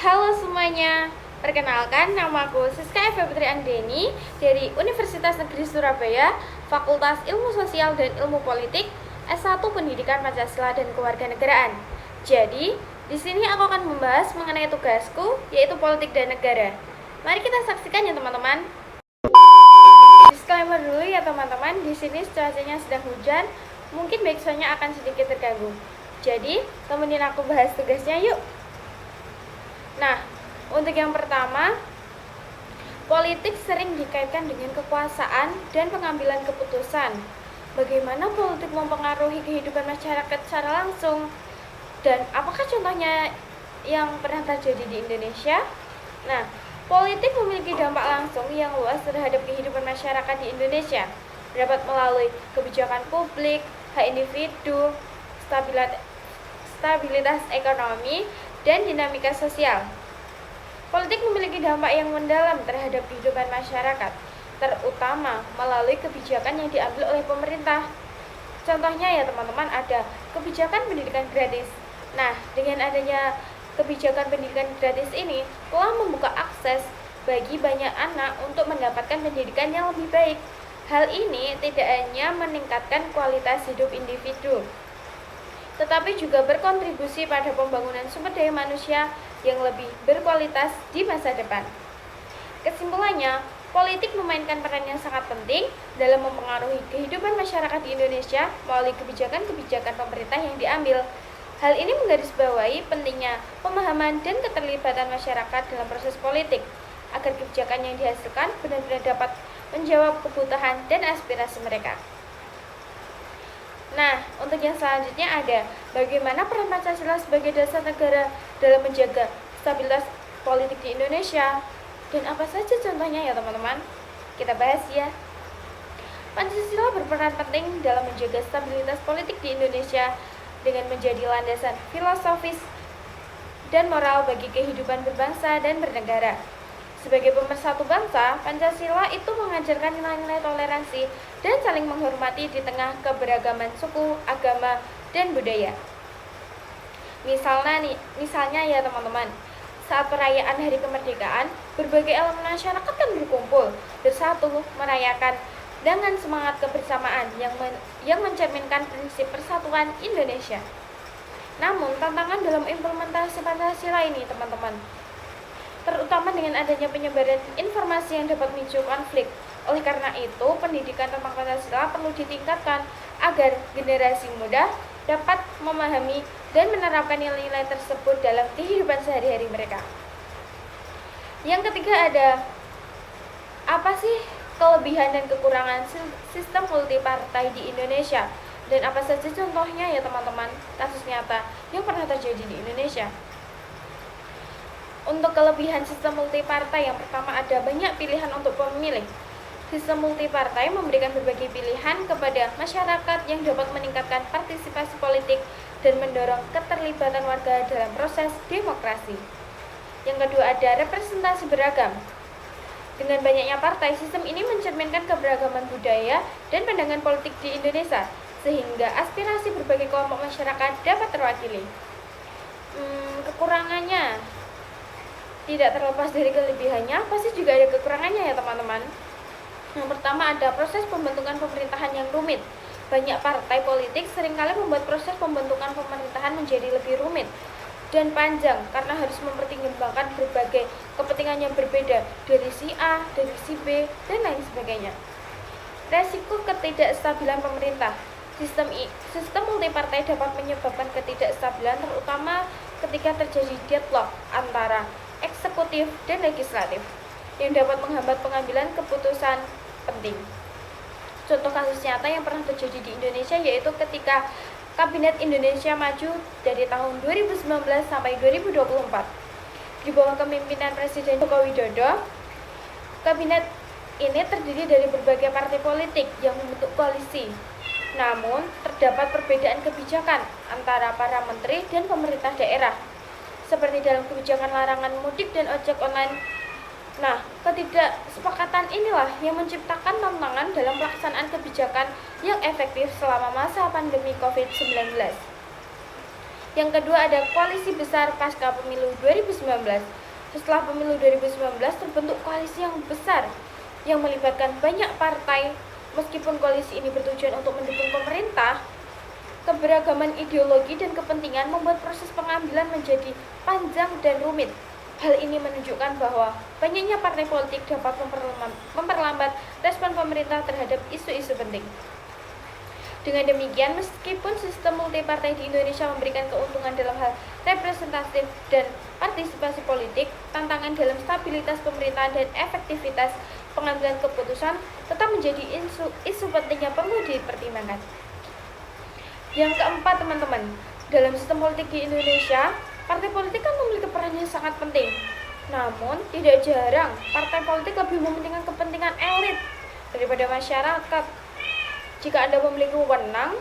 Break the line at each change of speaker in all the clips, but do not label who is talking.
Halo semuanya, perkenalkan namaku Siska Eva Putri Anggeni dari Universitas Negeri Surabaya, Fakultas Ilmu Sosial dan Ilmu Politik, S1 Pendidikan Pancasila dan Kewarganegaraan. Jadi, di sini aku akan membahas mengenai tugasku, yaitu politik dan negara. Mari kita saksikan ya teman-teman. Disclaimer dulu ya teman-teman, di sini cuacanya sedang hujan, mungkin backsoundnya akan sedikit terganggu. Jadi, temenin aku bahas tugasnya yuk. Nah, untuk yang pertama, politik sering dikaitkan dengan kekuasaan dan pengambilan keputusan. Bagaimana politik mempengaruhi kehidupan masyarakat secara langsung? Dan apakah contohnya yang pernah terjadi di Indonesia? Nah, politik memiliki dampak langsung yang luas terhadap kehidupan masyarakat di Indonesia, dapat melalui kebijakan publik, hak individu, stabilitas ekonomi, dan dinamika sosial. Politik memiliki dampak yang mendalam terhadap kehidupan masyarakat, terutama melalui kebijakan yang diambil oleh pemerintah. Contohnya ya teman-teman, ada kebijakan pendidikan gratis. Nah, dengan adanya kebijakan pendidikan gratis ini telah membuka akses bagi banyak anak untuk mendapatkan pendidikan yang lebih baik. Hal ini tidak hanya meningkatkan kualitas hidup individu, tetapi juga berkontribusi pada pembangunan sumber daya manusia yang lebih berkualitas di masa depan. Kesimpulannya, politik memainkan peran yang sangat penting dalam mempengaruhi kehidupan masyarakat di Indonesia melalui kebijakan-kebijakan pemerintah yang diambil. Hal ini menggarisbawahi pentingnya pemahaman dan keterlibatan masyarakat dalam proses politik, agar kebijakan yang dihasilkan benar-benar dapat menjawab kebutuhan dan aspirasi mereka. Nah, untuk yang selanjutnya ada bagaimana peran Pancasila sebagai dasar negara dalam menjaga stabilitas politik di Indonesia. Dan apa saja contohnya ya teman-teman? Kita bahas ya. Pancasila berperan penting dalam menjaga stabilitas politik di Indonesia dengan menjadi landasan filosofis dan moral bagi kehidupan berbangsa dan bernegara. Sebagai pemersatu bangsa, Pancasila itu mengajarkan nilai-nilai toleransi dan saling menghormati di tengah keberagaman suku, agama, dan budaya. Misalnya ya teman-teman, saat perayaan Hari Kemerdekaan, berbagai elemen masyarakat kan berkumpul, bersatu, merayakan dengan semangat kebersamaan yang mencerminkan prinsip persatuan Indonesia. Namun, tantangan dalam implementasi Pancasila ini teman-teman, terutama dengan adanya penyebaran informasi yang dapat memicu konflik. Oleh karena itu, pendidikan tentang Pancasila perlu ditingkatkan agar generasi muda dapat memahami dan menerapkan nilai-nilai tersebut dalam kehidupan sehari-hari mereka. Yang ketiga ada, apa sih kelebihan dan kekurangan sistem multipartai di Indonesia? Dan apa saja contohnya ya teman-teman, kasus nyata yang pernah terjadi di Indonesia? Untuk kelebihan sistem multipartai, yang pertama ada banyak pilihan untuk pemilih. Sistem multipartai memberikan berbagai pilihan kepada masyarakat yang dapat meningkatkan partisipasi politik dan mendorong keterlibatan warga dalam proses demokrasi. Yang kedua ada representasi beragam. Dengan banyaknya partai, sistem ini mencerminkan keberagaman budaya dan pandangan politik di Indonesia, sehingga aspirasi berbagai kelompok masyarakat dapat terwakili. Kekurangannya tidak terlepas dari kelebihannya, pasti juga ada kekurangannya ya teman-teman. Yang pertama ada proses pembentukan pemerintahan yang rumit. Banyak partai politik seringkali membuat proses pembentukan pemerintahan menjadi lebih rumit dan panjang karena harus mempertimbangkan berbagai kepentingan yang berbeda dari si A, dari si B, dan lain sebagainya. Resiko ketidakstabilan pemerintah. Sistem multipartai dapat menyebabkan ketidakstabilan terutama ketika terjadi deadlock antara eksekutif dan legislatif yang dapat menghambat pengambilan keputusan penting. Contoh kasus nyata yang pernah terjadi di Indonesia yaitu ketika Kabinet Indonesia Maju dari tahun 2019 sampai 2024 di bawah kepemimpinan Presiden Joko Widodo. Kabinet ini terdiri dari berbagai partai politik yang membentuk koalisi. Namun, terdapat perbedaan kebijakan antara para menteri dan pemerintah daerah, seperti dalam kebijakan larangan mudik dan ojek online. Nah, ketidaksepakatan inilah yang menciptakan tantangan dalam pelaksanaan kebijakan yang efektif selama masa pandemi COVID-19. Yang kedua ada koalisi besar pasca pemilu 2019. Setelah pemilu 2019 terbentuk koalisi yang besar yang melibatkan banyak partai. Meskipun koalisi ini bertujuan untuk mendukung pemerintah, keberagaman ideologi dan kepentingan membuat proses pengambilan menjadi panjang dan rumit. Hal ini menunjukkan bahwa banyaknya partai politik dapat memperlambat respon pemerintah terhadap isu-isu penting. Dengan demikian, meskipun sistem multipartai di Indonesia memberikan keuntungan dalam hal representatif dan partisipasi politik, tantangan dalam stabilitas pemerintahan dan efektivitas pengambilan keputusan tetap menjadi isu penting yang perlu dipertimbangkan. Yang keempat, teman-teman, dalam sistem politik di Indonesia, partai politik kan memiliki peran yang sangat penting. Namun, tidak jarang partai politik lebih mementingkan kepentingan elit daripada masyarakat. Jika Anda memiliki wewenang,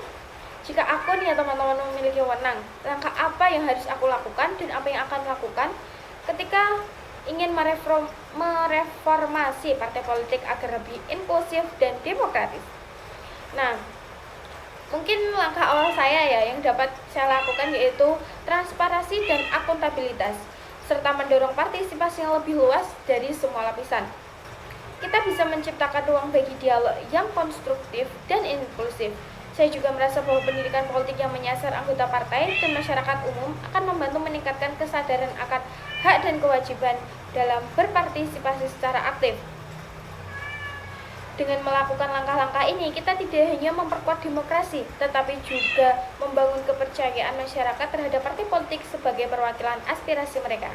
jika aku nih ya teman-teman memiliki wewenang, langkah apa yang harus aku lakukan dan apa yang akan lakukan ketika ingin mereformasi partai politik agar lebih inklusif dan demokratis. Nah, mungkin langkah awal saya ya yang dapat saya lakukan yaitu transparansi dan akuntabilitas, serta mendorong partisipasi yang lebih luas dari semua lapisan. Kita bisa menciptakan ruang bagi dialog yang konstruktif dan inklusif. Saya juga merasa bahwa pendidikan politik yang menyasar anggota partai dan masyarakat umum akan membantu meningkatkan kesadaran akan hak dan kewajiban dalam berpartisipasi secara aktif. Dengan melakukan langkah-langkah ini, kita tidak hanya memperkuat demokrasi, tetapi juga membangun kepercayaan masyarakat terhadap partai politik sebagai perwakilan aspirasi mereka.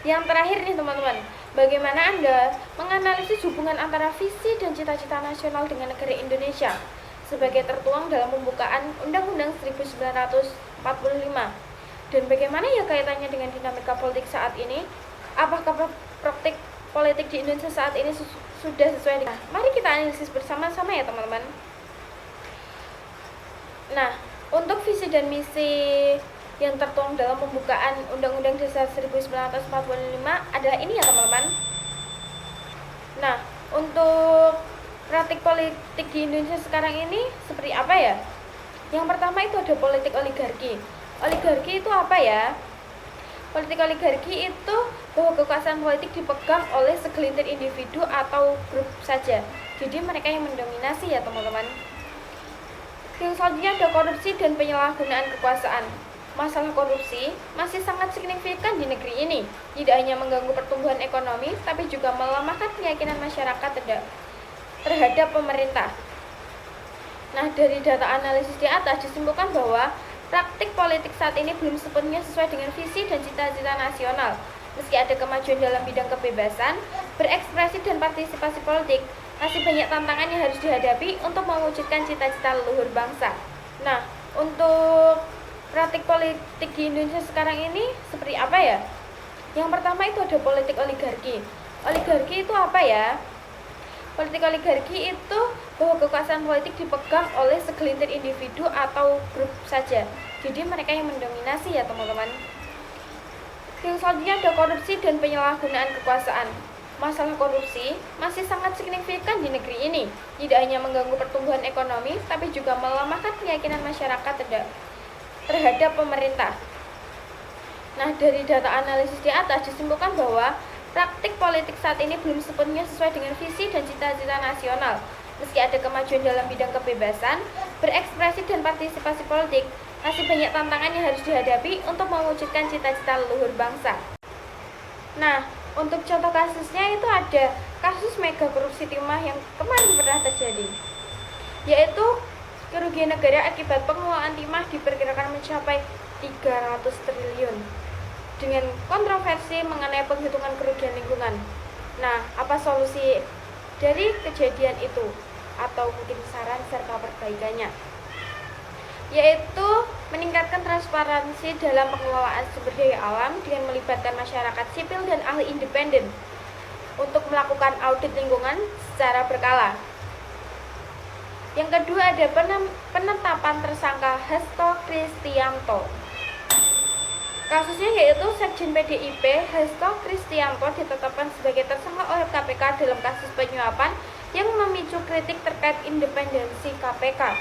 Yang terakhir nih teman-teman, bagaimana Anda menganalisis hubungan antara visi dan cita-cita nasional dengan negara Indonesia sebagai tertuang dalam pembukaan Undang-Undang 1945, dan bagaimana ya kaitannya dengan dinamika politik saat ini? Apakah praktik politik di Indonesia saat ini sudah sesuai dengan? Mari kita analisis bersama-sama ya teman-teman. Nah, untuk visi dan misi yang tertuang dalam pembukaan Undang-Undang Dasar 1945 adalah ini ya teman-teman. Nah, untuk praktik politik di Indonesia sekarang ini seperti apa ya? Yang pertama itu ada politik oligarki. Oligarki itu apa ya? Politik oligarki itu bahwa kekuasaan politik dipegang oleh segelintir individu atau grup saja. Jadi mereka yang mendominasi ya teman-teman. Yang selanjutnya ada korupsi dan penyalahgunaan kekuasaan. Masalah korupsi masih sangat signifikan di negeri ini. Tidak hanya mengganggu pertumbuhan ekonomi, tapi juga melemahkan keyakinan masyarakat terhadap pemerintah. Nah, dari data analisis di atas disimpulkan bahwa praktik politik saat ini belum sepenuhnya sesuai dengan visi dan cita-cita nasional. Meski ada kemajuan dalam bidang kebebasan, berekspresi dan partisipasi politik, masih banyak tantangan yang harus dihadapi untuk mewujudkan cita-cita leluhur bangsa. Nah, untuk praktik politik di Indonesia sekarang ini seperti apa ya? Yang pertama itu ada politik oligarki. Oligarki itu apa ya? Politik oligarki itu bahwa kekuasaan politik dipegang oleh segelintir individu atau grup saja. Jadi mereka yang mendominasi ya teman-teman. Yang selanjutnya ada korupsi dan penyalahgunaan kekuasaan. Masalah korupsi masih sangat signifikan di negeri ini. Tidak hanya mengganggu pertumbuhan ekonomi, tapi juga melemahkan keyakinan masyarakat terhadap pemerintah. Nah, dari data analisis di atas disimpulkan bahwa praktik politik saat ini belum sepenuhnya sesuai dengan visi dan cita-cita nasional. Meski ada kemajuan dalam bidang kebebasan, berekspresi dan partisipasi politik, masih banyak tantangan yang harus dihadapi untuk mewujudkan cita-cita leluhur bangsa. Nah, untuk contoh kasusnya itu ada kasus mega korupsi timah yang kemarin pernah terjadi, yaitu kerugian negara akibat pengelolaan timah diperkirakan mencapai 300 triliun dengan kontroversi mengenai penghitungan kerugian lingkungan. Nah, apa solusi dari kejadian itu? Atau mungkin saran serta perbaikannya? Yaitu meningkatkan transparansi dalam pengelolaan sumber daya alam dengan melibatkan masyarakat sipil dan ahli independen untuk melakukan audit lingkungan secara berkala. Yang kedua ada penetapan tersangka Hasto Kristianto. Kasusnya yaitu Sekjen PDIP Hasto Kristianto ditetapkan sebagai tersangka oleh KPK dalam kasus penyuapan yang memicu kritik terkait independensi KPK.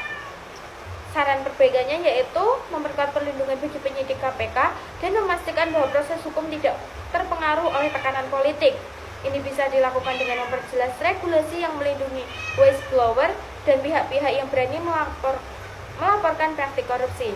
Saran perbaikannya yaitu memperkuat perlindungan bagi penyidik KPK dan memastikan bahwa proses hukum tidak terpengaruh oleh tekanan politik. Ini bisa dilakukan dengan memperjelas regulasi yang melindungi whistleblower dan pihak-pihak yang berani melaporkan praktik korupsi.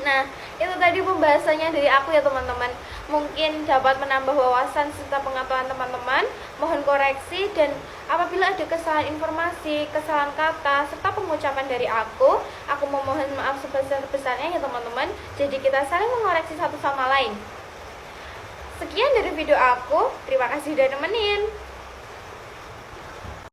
Nah, itu tadi pembahasannya dari aku ya teman-teman. Mungkin dapat menambah wawasan serta pengetahuan teman-teman. Mohon koreksi, dan apabila ada kesalahan informasi, kesalahan kata, serta pengucapan dari aku memohon maaf sebesar-besarnya ya teman-teman. Jadi kita saling mengoreksi satu sama lain. Sekian dari video aku. Terima kasih sudah nemenin.